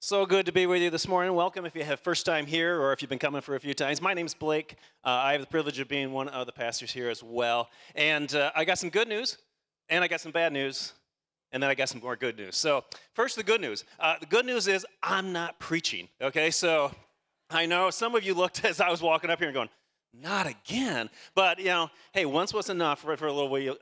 So good to be with you this morning. Welcome if you have first time here or if you've been coming for a few times. My name's Blake. I have the privilege of being one of the pastors here as well. And I got some good news, and I got some bad news, and then I got some more good news. So first, the good news. The good news is I'm not preaching, okay? So I know some of you looked as I was walking up here and going, not again. But, hey, once was enough for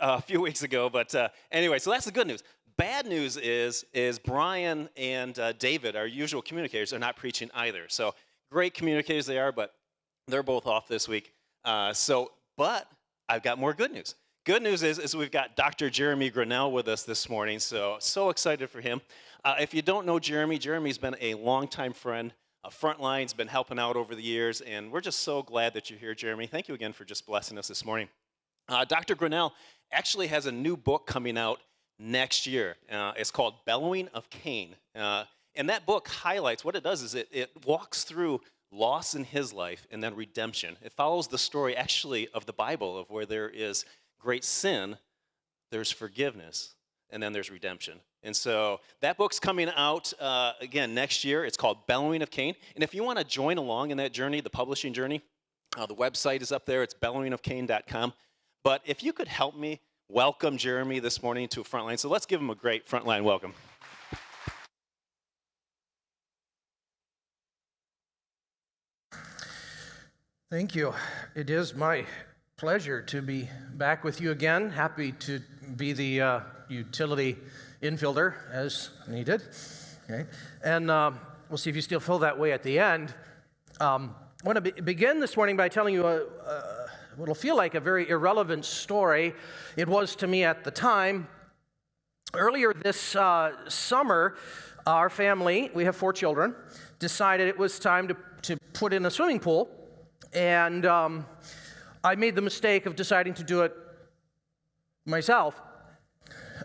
a few weeks ago. But anyway, so that's the good news. Bad news is Brian and David, our usual communicators, are not preaching either. So great communicators they are, but they're both off this week. But I've got more good news. Good news is we've got Dr. Jeremy Grinnell with us this morning, so excited for him. If you don't know Jeremy's been a longtime friend. Frontline's been helping out over the years, and we're just so glad that you're here, Jeremy. Thank you again for just blessing us this morning. Dr. Grinnell actually has a new book coming out next year. It's called Bellowing of Cain. And that book highlights, what it does is it walks through loss in his life and then redemption. It follows the story actually of the Bible of where there is great sin, there's forgiveness, and then there's redemption. And so that book's coming out again next year. It's called Bellowing of Cain. And if you want to join along in that journey, the publishing journey, the website is up there. It's bellowingofcain.com. But if you could help me welcome Jeremy this morning to Frontline. So let's give him a great Frontline welcome. Thank you. It is my pleasure to be back with you again. Happy to be the utility infielder as needed. Okay. And we'll see if you still feel that way at the end. I want to begin this morning by telling you what'll feel like a very irrelevant story. It was to me at the time. Earlier this summer, our family, we have 4 children, decided it was time to put in a swimming pool. And I made the mistake of deciding to do it myself.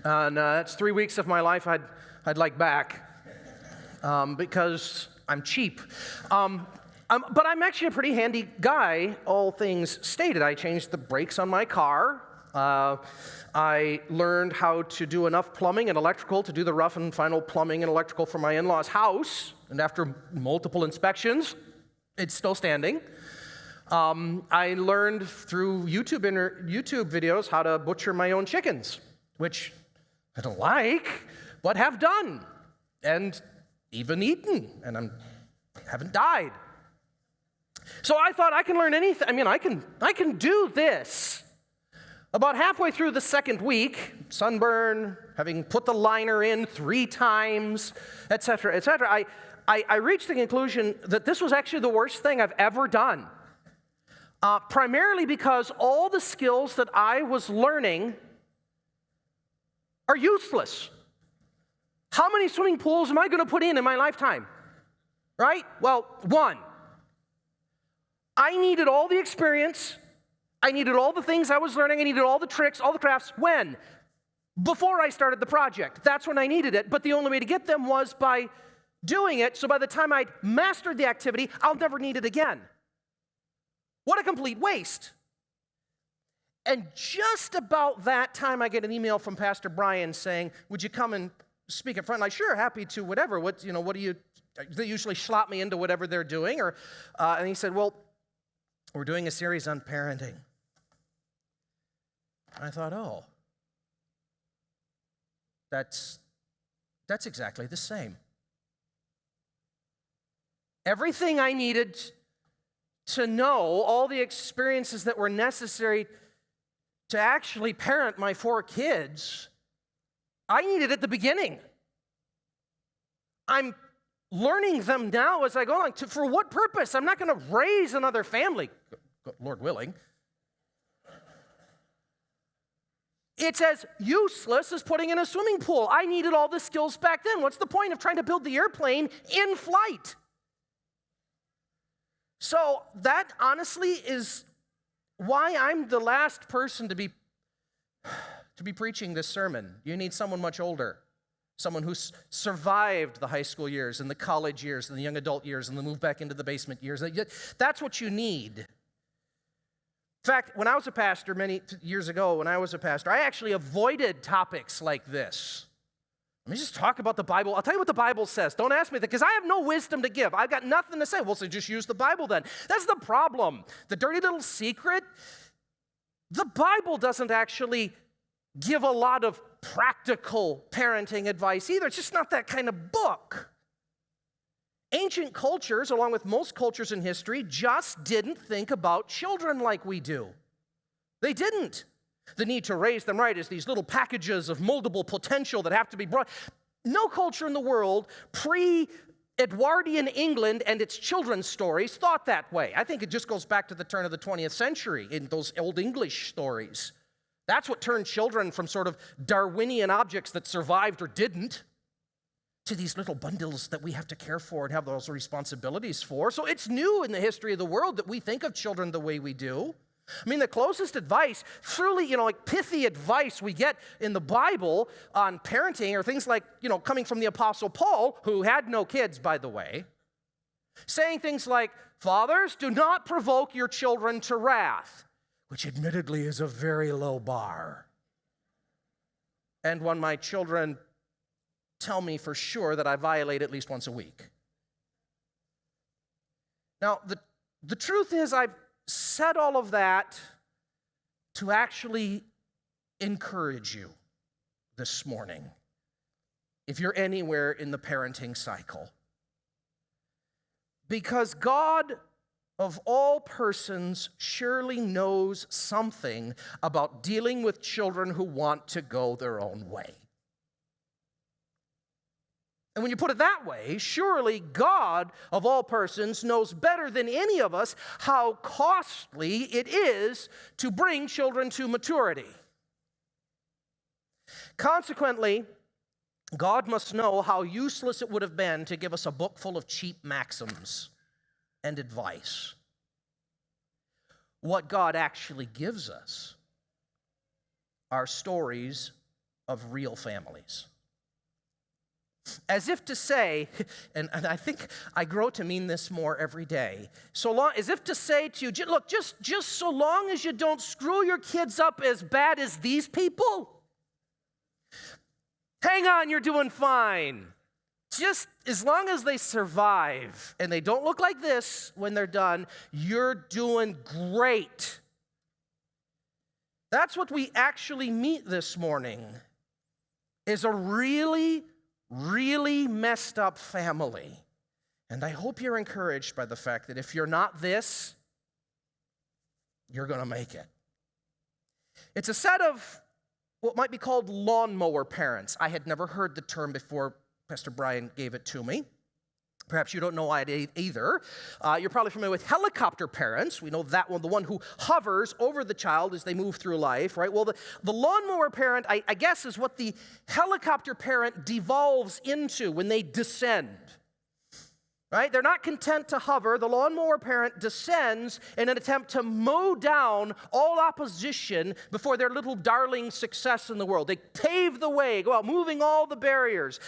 And that's 3 weeks of my life I'd like back because I'm cheap. But I'm actually a pretty handy guy, all things stated. I changed the brakes on my car. I learned how to do enough plumbing and electrical to do the rough and final plumbing and electrical for my in-laws' house. And after multiple inspections, it's still standing. I learned through YouTube videos how to butcher my own chickens, which I don't like, but have done, and even eaten, and I haven't died. So I thought I can learn anything. I mean, I can do this. About halfway through the second week, sunburn, having put the liner in 3 times, etc., I reached the conclusion that this was actually the worst thing I've ever done. Primarily because all the skills that I was learning are useless. How many swimming pools am I going to put in my lifetime? Right? Well, 1. I needed all the experience. I needed all the things I was learning. I needed all the tricks, all the crafts. When? Before I started the project. That's when I needed it. But the only way to get them was by doing it. So by the time I'd mastered the activity, I'll never need it again. What a complete waste. And just about that time, I get an email from Pastor Brian saying, would you come and speak at Frontline? Sure, happy to, whatever. What do you, they usually slot me into whatever they're doing. And he said, well, we're doing a series on parenting. And I thought, oh, that's exactly the same. Everything I needed to know, all the experiences that were necessary to actually parent my 4 kids, I needed at the beginning. I'm learning them now as I go along. For what purpose? I'm not going to raise another family, Lord willing. It's as useless as putting in a swimming pool. I needed all the skills back then. What's the point of trying to build the airplane in flight? So that honestly is why I'm the last person to be preaching this sermon. You need someone much older, someone who's survived the high school years and the college years and the young adult years and the move back into the basement years. That's what you need. In fact, when I was a pastor many years ago, I actually avoided topics like this Let me just talk about the Bible. I'll tell you what the Bible says. Don't ask me that, because I have no wisdom to give. I've got nothing to say. Well, so just use the Bible then. That's the problem. The dirty little secret, the Bible doesn't actually give a lot of practical parenting advice either. It's just not that kind of book. Ancient cultures, along with most cultures in history, just didn't think about children like we do. They didn't. The need to raise them right is these little packages of moldable potential that have to be brought. No culture in the world, pre-Edwardian England and its children's stories, thought that way. I think it just goes back to the turn of the 20th century in those Old English stories. That's what turned children from sort of Darwinian objects that survived or didn't to these little bundles that we have to care for and have those responsibilities for. So it's new in the history of the world that we think of children the way we do. I mean, the closest advice, truly, like pithy advice we get in the Bible on parenting are things like, coming from the Apostle Paul, who had no kids, by the way, saying things like, fathers, do not provoke your children to wrath, which admittedly is a very low bar. And when my children tell me for sure that I violate at least once a week. Now, the truth is I've said all of that to actually encourage you this morning, if you're anywhere in the parenting cycle. Because God, of all persons, surely knows something about dealing with children who want to go their own way. And when you put it that way, surely God, of all persons, knows better than any of us how costly it is to bring children to maturity. Consequently, God must know how useless it would have been to give us a book full of cheap maxims and advice. What God actually gives us are stories of real families. As if to say, and I think I grow to mean this more every day, as if to say to you, look, just so long as you don't screw your kids up as bad as these people, hang on, you're doing fine. Just as long as they survive and they don't look like this when they're done, you're doing great. That's what we actually meet this morning, is a really messed up family. And I hope you're encouraged by the fact that if you're not this, you're going to make it. It's a set of what might be called lawnmower parents. I had never heard the term before Pastor Brian gave it to me. Perhaps you don't know it either. You're probably familiar with helicopter parents. We know that one, the one who hovers over the child as they move through life, right? Well, the lawnmower parent, I guess, is what the helicopter parent devolves into when they descend. Right? They're not content to hover. The lawnmower parent descends in an attempt to mow down all opposition before their little darling success in the world. They pave the way, go out moving all the barriers,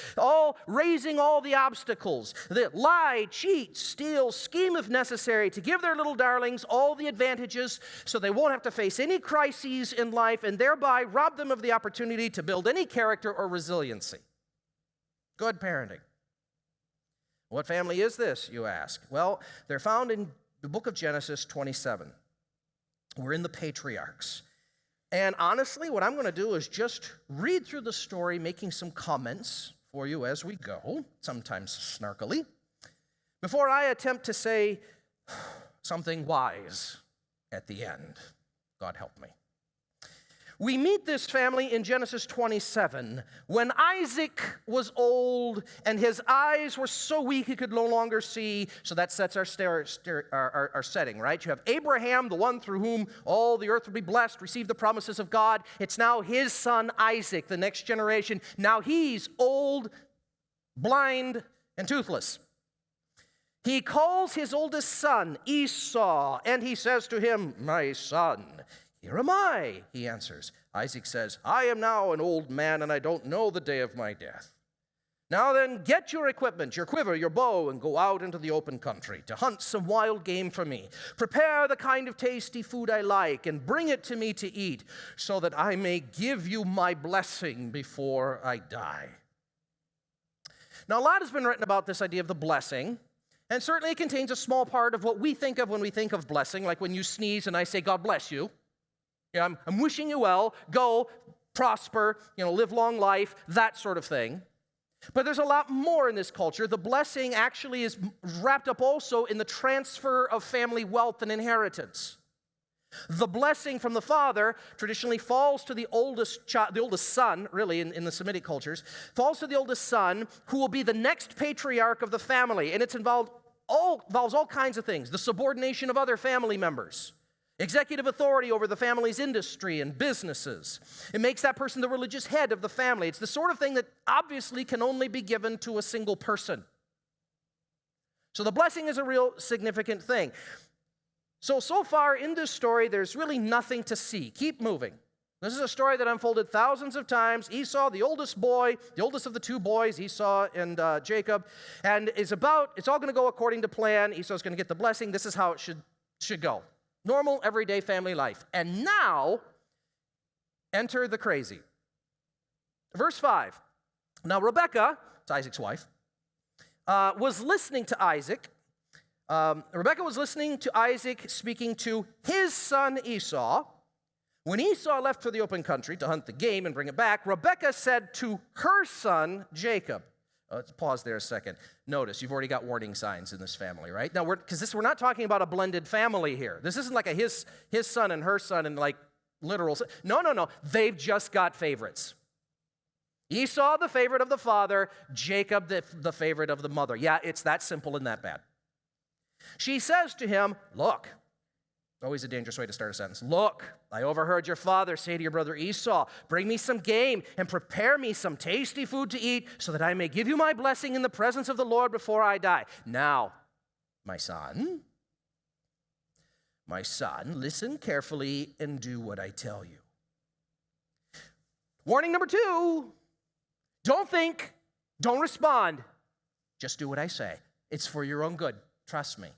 raising all the obstacles. They lie, cheat, steal, scheme if necessary to give their little darlings all the advantages so they won't have to face any crises in life and thereby rob them of the opportunity to build any character or resiliency. Good parenting. What family is this, you ask? Well, they're found in the book of Genesis 27. We're in the patriarchs. And honestly, what I'm going to do is just read through the story, making some comments for you as we go, sometimes snarkily, before I attempt to say something wise at the end. God help me. We meet this family in Genesis 27 when Isaac was old and his eyes were so weak he could no longer see. So that sets our setting, right? You have Abraham, the one through whom all the earth will be blessed, receive the promises of God. It's now his son Isaac, the next generation. Now he's old, blind, and toothless. He calls his oldest son Esau, and he says to him, "My son." "Here am I," he answers. Isaac says, "I am now an old man, and I don't know the day of my death. Now then, get your equipment, your quiver, your bow, and go out into the open country to hunt some wild game for me. Prepare the kind of tasty food I like, and bring it to me to eat, so that I may give you my blessing before I die." Now, a lot has been written about this idea of the blessing, and certainly it contains a small part of what we think of when we think of blessing, like when you sneeze and I say, God bless you. Yeah, I'm wishing you well, go, prosper, live long life, that sort of thing. But there's a lot more in this culture. The blessing actually is wrapped up also in the transfer of family wealth and inheritance. The blessing from the father traditionally falls to the oldest son, really, in the Semitic cultures, falls to the oldest son, who will be the next patriarch of the family. And it involves all kinds of things. The subordination of other family members, executive authority over the family's industry and businesses. It makes that person the religious head of the family. It's the sort of thing that obviously can only be given to a single person. So the blessing is a real significant thing. So far in this story, there's really nothing to see. Keep moving. This is a story that unfolded thousands of times. Esau, the oldest boy, the oldest of the two boys, Esau and Jacob, and it's all going to go according to plan. Esau's going to get the blessing. This is how it should go. Normal, everyday family life. And now, enter the crazy. Verse 5. Now, Rebekah, it's Isaac's wife, was listening to Isaac. Rebekah was listening to Isaac speaking to his son Esau. When Esau left for the open country to hunt the game and bring it back, Rebekah said to her son Jacob. Let's pause there a second. Notice, you've already got warning signs in this family, right? Now, we're not talking about a blended family here. This isn't like his son and her son and like literal. No. They've just got favorites. Esau, the favorite of the father, Jacob, the favorite of the mother. Yeah, it's that simple and that bad. She says to him, look, always a dangerous way to start a sentence. Look, I overheard your father say to your brother Esau, bring me some game and prepare me some tasty food to eat so that I may give you my blessing in the presence of the Lord before I die. Now, my son, listen carefully and do what I tell you. Warning number 2, don't think, don't respond, just do what I say. It's for your own good. Trust me.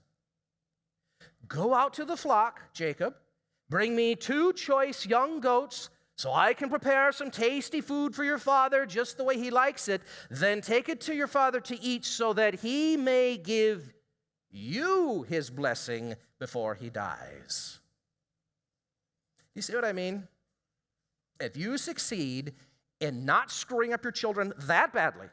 Go out to the flock, Jacob. Bring me 2 choice young goats so I can prepare some tasty food for your father just the way he likes it. Then take it to your father to eat so that he may give you his blessing before he dies. You see what I mean? If you succeed in not screwing up your children that badly,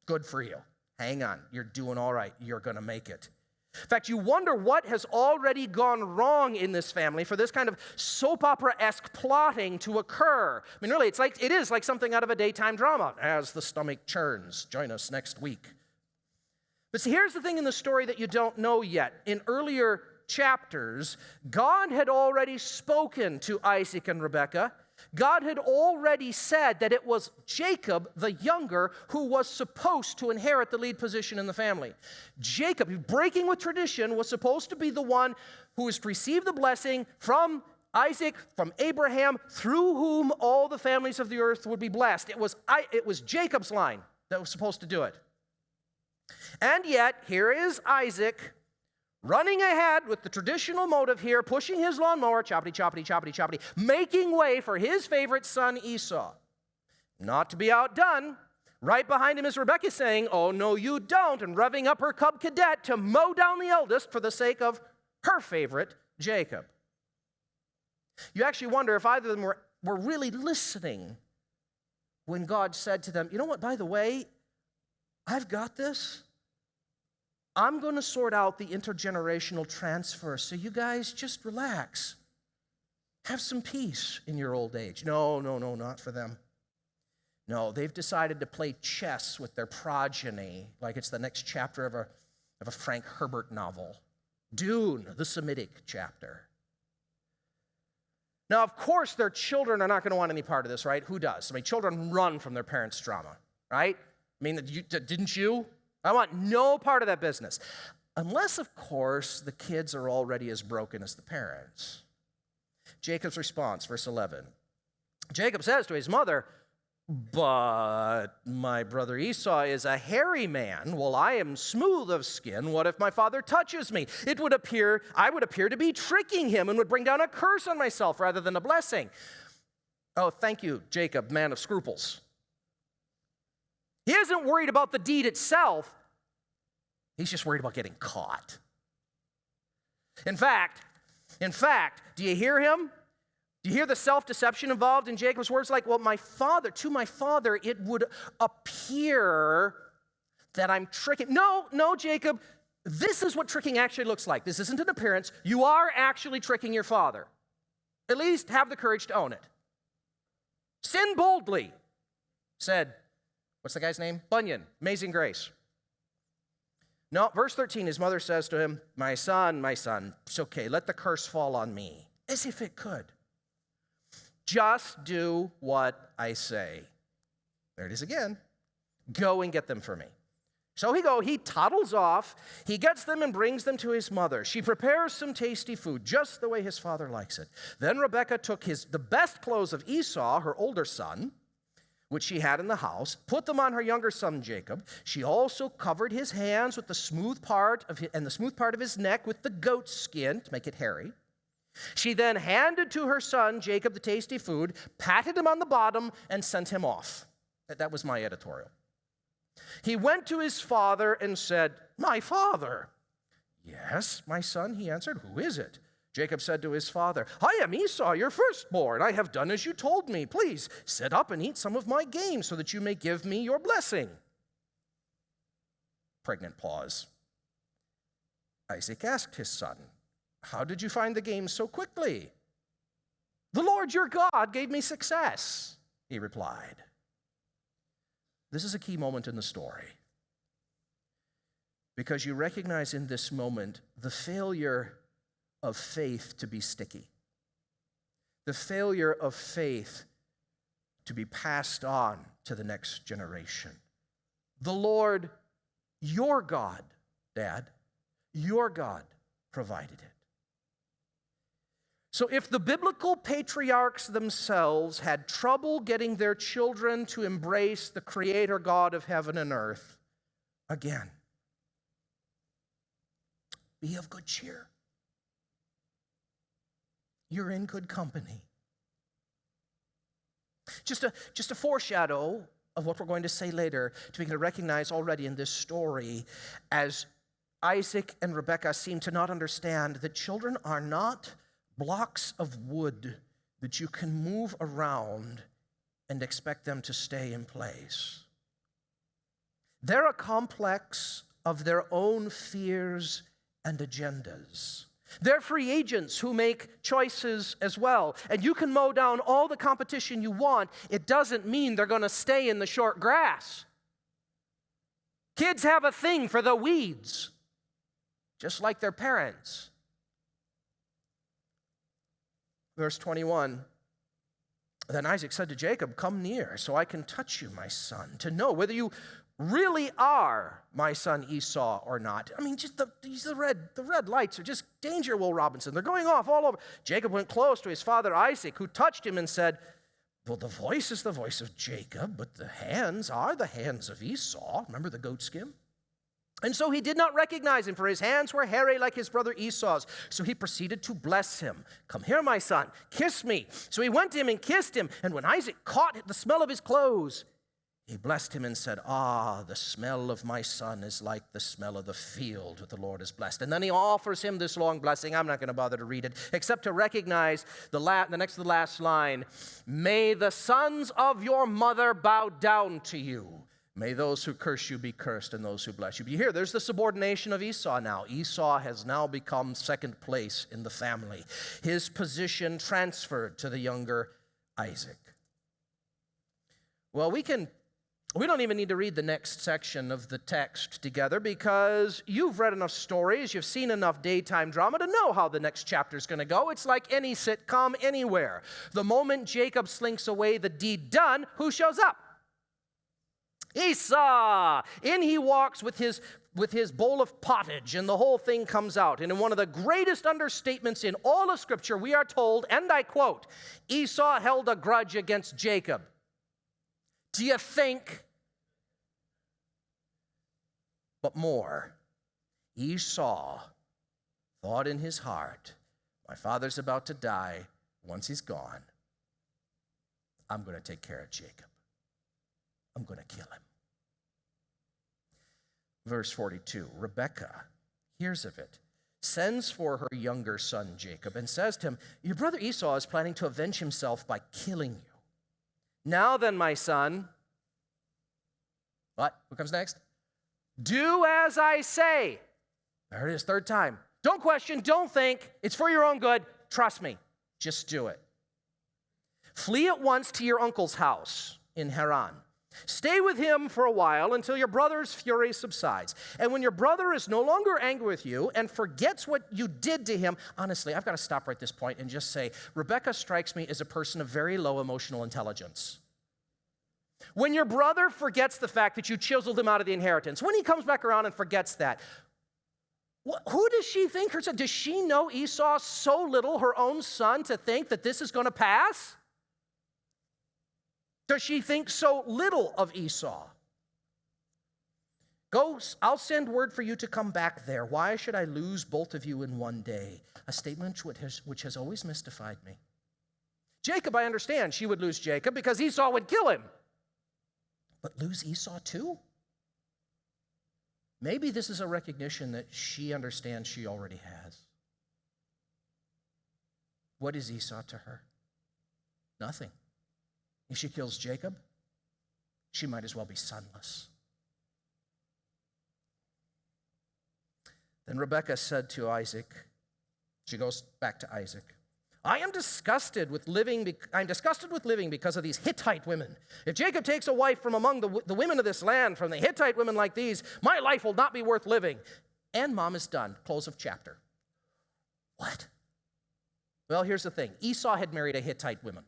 good for you. Hang on, you're doing all right. You're going to make it. In fact, you wonder what has already gone wrong in this family for this kind of soap opera-esque plotting to occur. I mean, really, it is like something out of a daytime drama. As the stomach churns, join us next week. But see, here's the thing in the story that you don't know yet. In earlier chapters, God had already spoken to Isaac and Rebekah. God had already said that it was Jacob, the younger, who was supposed to inherit the lead position in the family. Jacob, breaking with tradition, was supposed to be the one who was to receive the blessing from Isaac, from Abraham, through whom all the families of the earth would be blessed. It was Jacob's line that was supposed to do it. And yet, here is Isaac, running ahead with the traditional motive here, pushing his lawnmower, choppity, choppity, choppity, choppity, making way for his favorite son Esau. Not to be outdone, right behind him is Rebekah saying, oh, no, you don't, and revving up her cub cadet to mow down the eldest for the sake of her favorite, Jacob. You actually wonder if either of them were really listening when God said to them, you know what, by the way, I've got this. I'm going to sort out the intergenerational transfer, so you guys just relax. Have some peace in your old age. No, not for them. No, they've decided to play chess with their progeny, like it's the next chapter of a Frank Herbert novel. Dune, the Semitic chapter. Now, of course, their children are not going to want any part of this, right? Who does? I mean, children run from their parents' drama, right? I mean, didn't you? I want no part of that business. Unless, of course, the kids are already as broken as the parents. Jacob's response, verse 11. Jacob says to his mother, but my brother Esau is a hairy man, while I am smooth of skin. What if my father touches me? I would appear to be tricking him and would bring down a curse on myself rather than a blessing. Oh, thank you, Jacob, man of scruples. He isn't worried about the deed itself. He's just worried about getting caught. In fact, do you hear him? Do you hear the self-deception involved in Jacob's words? Like, well, to my father, it would appear that I'm tricking. No, Jacob, this is what tricking actually looks like. This isn't an appearance. You are actually tricking your father. At least have the courage to own it. Sin boldly, said, what's the guy's name? Bunyan, Amazing Grace. No, verse 13, his mother says to him, my son, it's okay, let the curse fall on me, as if it could. Just do what I say. There it is again. Go and get them for me. So he toddles off, he gets them and brings them to his mother. She prepares some tasty food, just the way his father likes it. Then Rebekah took the best clothes of Esau, her older son, which she had in the house, put them on her younger son Jacob. She also covered his hands with the smooth part of his neck with the goat skin to make it hairy. She then handed to her son Jacob the tasty food, patted him on the bottom, and sent him off. That was my editorial. He went to his father and said, my father. Yes, my son, he answered. Who is it? Jacob said to his father, I am Esau, your firstborn. I have done as you told me. Please sit up and eat some of my game so that you may give me your blessing. Pregnant pause. Isaac asked his son, how did you find the game so quickly? The Lord your God gave me success, he replied. This is a key moment in the story, because you recognize in this moment the failure of faith to be sticky, the failure of faith to be passed on to the next generation. The Lord, your God, Dad, your God provided it. So if the biblical patriarchs themselves had trouble getting their children to embrace the Creator God of heaven and earth, again, be of good cheer. You're in good company. Just a foreshadow of what we're going to say later to begin to recognize already in this story, as Isaac and Rebekah seem to not understand that children are not blocks of wood that you can move around and expect them to stay in place. They're a complex of their own fears and agendas. They're free agents who make choices as well. And you can mow down all the competition you want. It doesn't mean they're going to stay in the short grass. Kids have a thing for the weeds, just like their parents. Verse 21, then Isaac said to Jacob, come near so I can touch you, my son, to know whether you really are my son Esau or not. I mean, just the red lights are just danger, Will Robinson. They're going off all over. Jacob went close to his father Isaac, who touched him and said, well, the voice is the voice of Jacob, but the hands are the hands of Esau. Remember the goat skin? And so he did not recognize him, for his hands were hairy like his brother Esau's. So he proceeded to bless him. Come here, my son, kiss me. So he went to him and kissed him. And when Isaac caught the smell of his clothes, he blessed him and said, the smell of my son is like the smell of the field that the Lord has blessed. And then he offers him this long blessing. I'm not going to bother to read it, except to recognize the next to the last line. May the sons of your mother bow down to you. May those who curse you be cursed and those who bless you. But you hear, there's the subordination of Esau now. Esau has now become second place in the family. His position transferred to the younger Isaac. Well, we don't even need to read the next section of the text together, because you've read enough stories, you've seen enough daytime drama to know how the next chapter is going to go. It's like any sitcom anywhere. The moment Jacob slinks away, the deed done, who shows up? Esau! In he walks with his bowl of pottage, and the whole thing comes out. And in one of the greatest understatements in all of Scripture, we are told, and I quote, Esau held a grudge against Jacob. Do you think? But more, Esau thought in his heart, my father's about to die. Once he's gone, I'm going to take care of Jacob. I'm going to kill him. Verse 42, Rebekah hears of it, sends for her younger son Jacob, and says to him, your brother Esau is planning to avenge himself by killing you. Now then, my son, what comes next? Do as I say. There it is, third time. Don't question, don't think. It's for your own good. Trust me. Just do it. Flee at once to your uncle's house in Haran. Stay with him for a while until your brother's fury subsides. And when your brother is no longer angry with you and forgets what you did to him, honestly, I've got to stop right at this point and just say, Rebekah strikes me as a person of very low emotional intelligence. When your brother forgets the fact that you chiseled him out of the inheritance, when he comes back around and forgets that, who does she think herself? Does she know Esau so little, her own son, to think that this is going to pass? Does she think so little of Esau? Go, I'll send word for you to come back there. Why should I lose both of you in one day? A statement which has always mystified me. Jacob, I understand she would lose Jacob because Esau would kill him. But lose Esau too? Maybe this is a recognition that she understands she already has. What is Esau to her? Nothing. If she kills Jacob, she might as well be sonless. Then Rebekah said to Isaac, she goes back to Isaac, I'm disgusted with living because of these Hittite women. If Jacob takes a wife from among the women of this land, from the Hittite women like these, my life will not be worth living. And mom is done. Close of chapter. What? Well, here's the thing. Esau had married a Hittite woman,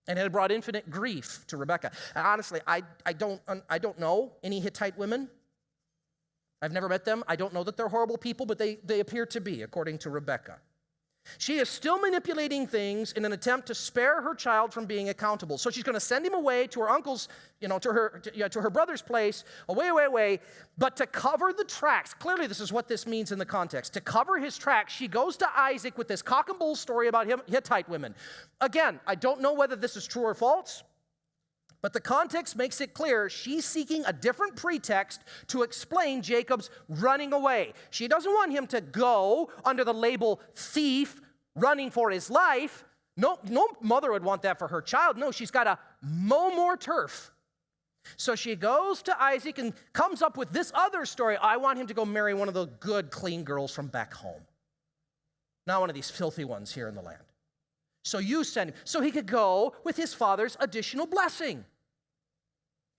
and it had brought infinite grief to Rebekah. And honestly, I don't know any Hittite women. I've never met them. I don't know that they're horrible people, but they appear to be, according to Rebekah. She is still manipulating things in an attempt to spare her child from being accountable. So she's going to send him away to her uncle's, to her brother's place, away. But to cover the tracks, clearly this is what this means in the context. To cover his tracks, she goes to Isaac with this cock and bull story about Hittite women. Again, I don't know whether this is true or false, but the context makes it clear she's seeking a different pretext to explain Jacob's running away. She doesn't want him to go under the label thief, running for his life. No mother would want that for her child. No, she's got to mow more turf. So she goes to Isaac and comes up with this other story. I want him to go marry one of the good, clean girls from back home. Not one of these filthy ones here in the land. So you send him, so he could go with his father's additional blessing.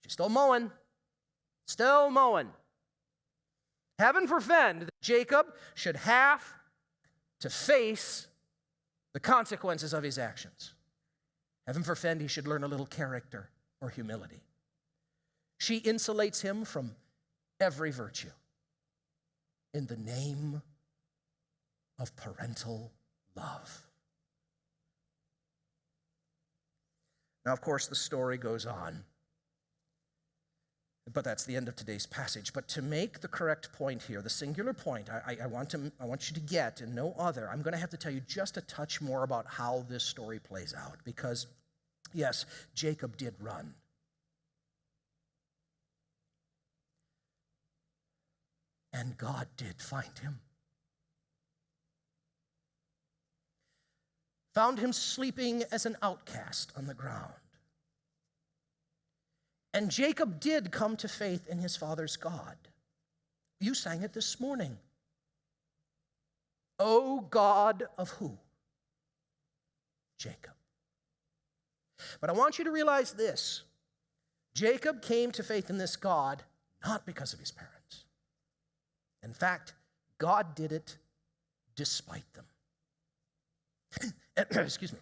She's still mowing. Heaven forfend that Jacob should have to face the consequences of his actions. Heaven forfend he should learn a little character or humility. She insulates him from every virtue in the name of parental love. Now, of course, the story goes on. But that's the end of today's passage. But to make the correct point here, the singular point I want you to get and no other, I'm going to have to tell you just a touch more about how this story plays out. Because, yes, Jacob did run. And God did find him. Found him sleeping as an outcast on the ground. And Jacob did come to faith in his father's God. You sang it this morning. O God of who? Jacob. But I want you to realize this. Jacob came to faith in this God not because of his parents. In fact, God did it despite them. Excuse me.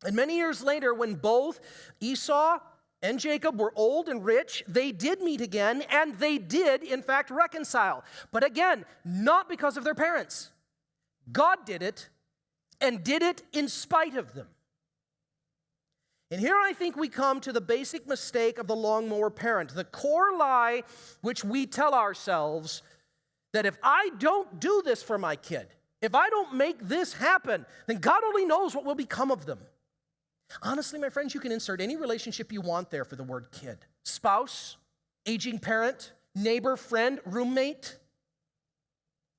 And many years later, when both Esau and Jacob were old and rich, they did meet again, and they did, in fact, reconcile. But again, not because of their parents. God did it, and did it in spite of them. And here I think we come to the basic mistake of the lawnmower parent, the core lie which we tell ourselves that if I don't do this for my kid, if I don't make this happen, then God only knows what will become of them. Honestly, my friends, you can insert any relationship you want there for the word kid. Spouse, aging parent, neighbor, friend, roommate.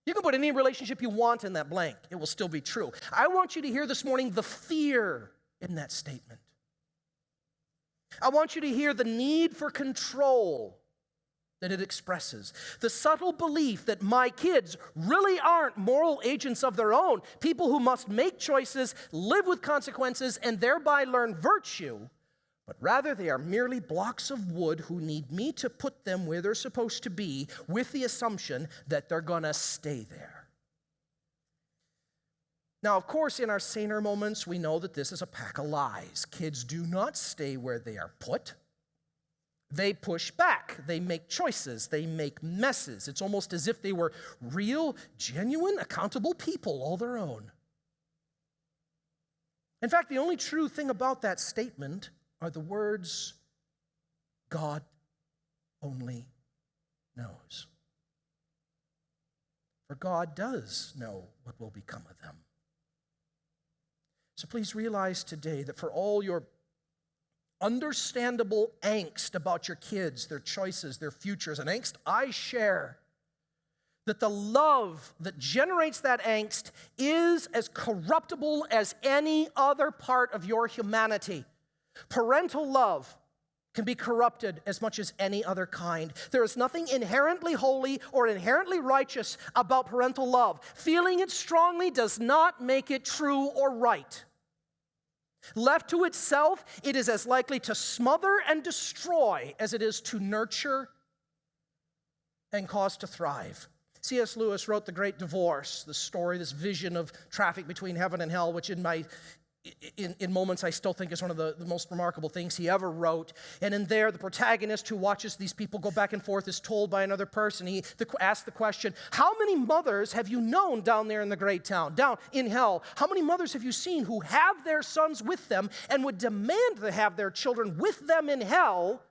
You can put any relationship you want in that blank. It will still be true. I want you to hear this morning the fear in that statement. I want you to hear the need for control that it expresses. The subtle belief that my kids really aren't moral agents of their own, people who must make choices, live with consequences, and thereby learn virtue, but rather they are merely blocks of wood who need me to put them where they're supposed to be with the assumption that they're going to stay there. Now, of course, in our saner moments, we know that this is a pack of lies. Kids do not stay where they are put. They push back. They make choices. They make messes. It's almost as if they were real, genuine, accountable people all their own. In fact, the only true thing about that statement are the words, God only knows. For God does know what will become of them. So please realize today that for all your understandable angst about your kids, their choices, their futures, an angst I share, that the love that generates that angst is as corruptible as any other part of your humanity. Parental love can be corrupted as much as any other kind. There is nothing inherently holy or inherently righteous about parental love. Feeling it strongly does not make it true or right. Left to itself, it is as likely to smother and destroy as it is to nurture and cause to thrive. C.S. Lewis wrote The Great Divorce, the story, this vision of traffic between heaven and hell, which in moments I still think is one of the most remarkable things he ever wrote. And in there, the protagonist who watches these people go back and forth is told by another person. He asks the question, how many mothers have you known down there in the great town, down in hell? How many mothers have you seen who have their sons with them and would demand to have their children with them in hell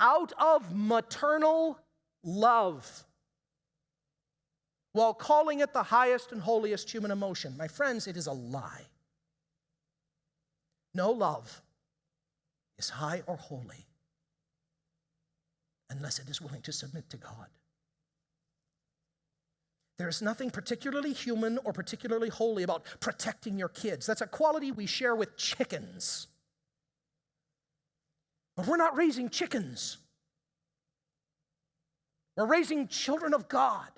out of maternal love, while calling it the highest and holiest human emotion? My friends, it is a lie. No love is high or holy unless it is willing to submit to God. There is nothing particularly human or particularly holy about protecting your kids. That's a quality we share with chickens. But we're not raising chickens. We're raising children of God.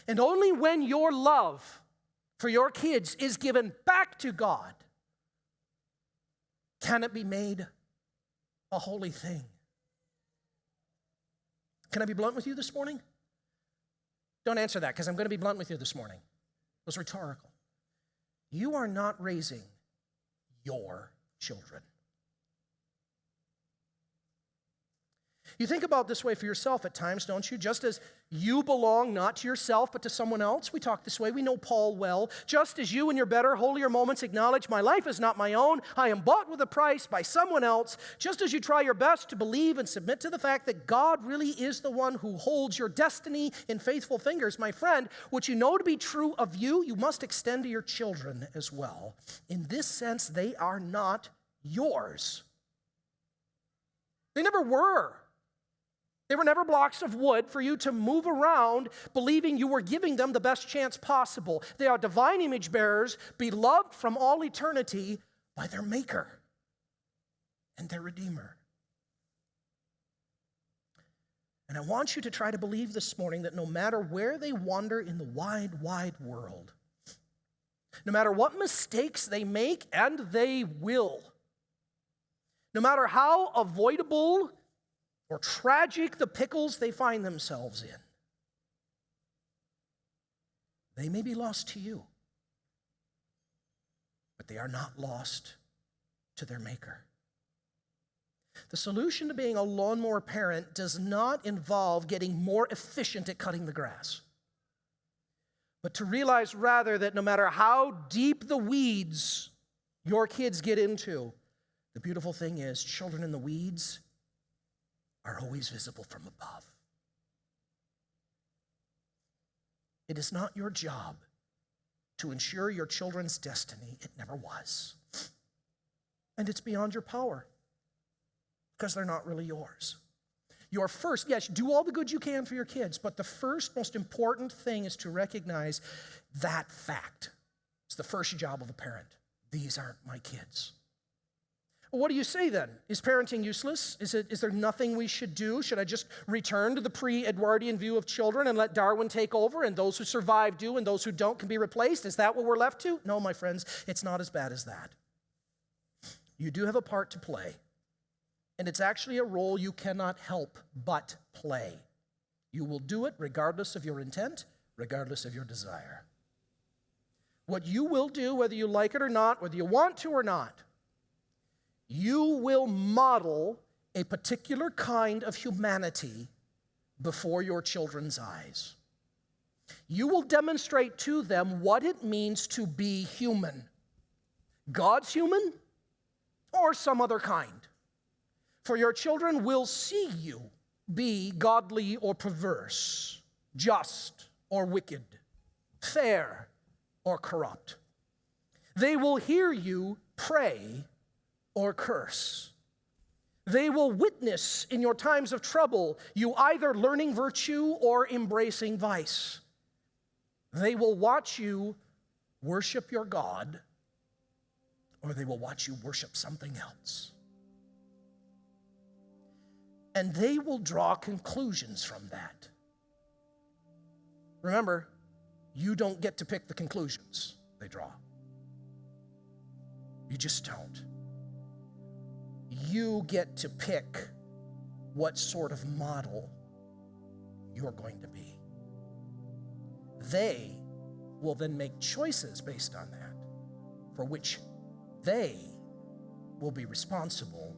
And only when your love for your kids is given back to God can it be made a holy thing. Can I be blunt with you this morning? Don't answer that, because I'm going to be blunt with you this morning. It was rhetorical. You are not raising your children. You think about this way for yourself at times, don't you? Just as you belong not to yourself but to someone else. We talk this way. We know Paul well. Just as you in your better, holier moments acknowledge, my life is not my own. I am bought with a price by someone else. Just as you try your best to believe and submit to the fact that God really is the one who holds your destiny in faithful fingers, my friend, what you know to be true of you, you must extend to your children as well. In this sense, they are not yours. They never were. They were never blocks of wood for you to move around believing you were giving them the best chance possible. They are divine image bearers, beloved from all eternity by their Maker and their Redeemer. And I want you to try to believe this morning that no matter where they wander in the wide, wide world, no matter what mistakes they make, and they will, no matter how avoidable or tragic the pickles they find themselves in, they may be lost to you, but they are not lost to their Maker. The solution to being a lawnmower parent does not involve getting more efficient at cutting the grass, but to realize rather that no matter how deep the weeds your kids get into, the beautiful thing is children in the weeds are always visible from above. It is not your job to ensure your children's destiny. It never was. And it's beyond your power because they're not really yours. Your first, yes, do all the good you can for your kids, but the first most important thing is to recognize that fact. It's the first job of a parent. These aren't my kids. Well, what do you say then? Is parenting useless? Is there nothing we should do? Should I just return to the pre-Edwardian view of children and let Darwin take over, and those who survive do, and those who don't can be replaced? Is that what we're left to? No, my friends, it's not as bad as that. You do have a part to play, and it's actually a role you cannot help but play. You will do it regardless of your intent, regardless of your desire. What you will do, whether you like it or not, whether you want to or not, you will model a particular kind of humanity before your children's eyes. You will demonstrate to them what it means to be human. God's human or some other kind. For your children will see you be godly or perverse, just or wicked, fair or corrupt. They will hear you pray or curse. They will witness in your times of trouble you either learning virtue or embracing vice. They will watch you worship your God, or they will watch you worship something else. And they will draw conclusions from that. Remember, you don't get to pick the conclusions they draw. You just don't. You get to pick what sort of model you're going to be. They will then make choices based on that, for which they will be responsible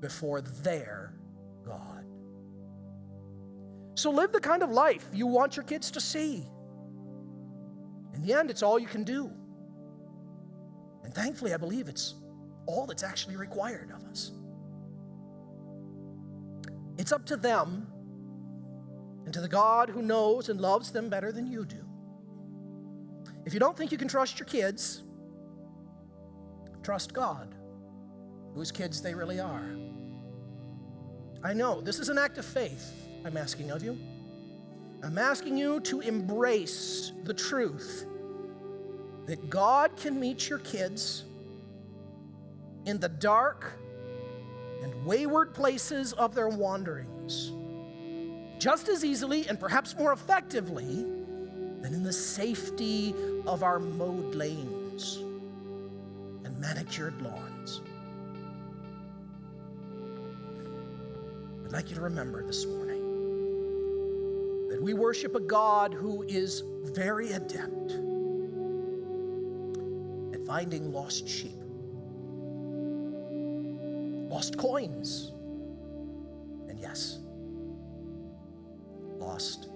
before their God. So live the kind of life you want your kids to see. In the end, it's all you can do. And thankfully, I believe it's all that's actually required of us. It's up to them and to the God who knows and loves them better than you do. If you don't think you can trust your kids, trust God, whose kids they really are. I know this is an act of faith I'm asking of you. I'm asking you to embrace the truth that God can meet your kids in the dark and wayward places of their wanderings just as easily and perhaps more effectively than in the safety of our mowed lanes and manicured lawns. I'd like you to remember this morning that we worship a God who is very adept at finding lost sheep, lost coins, and yes, lost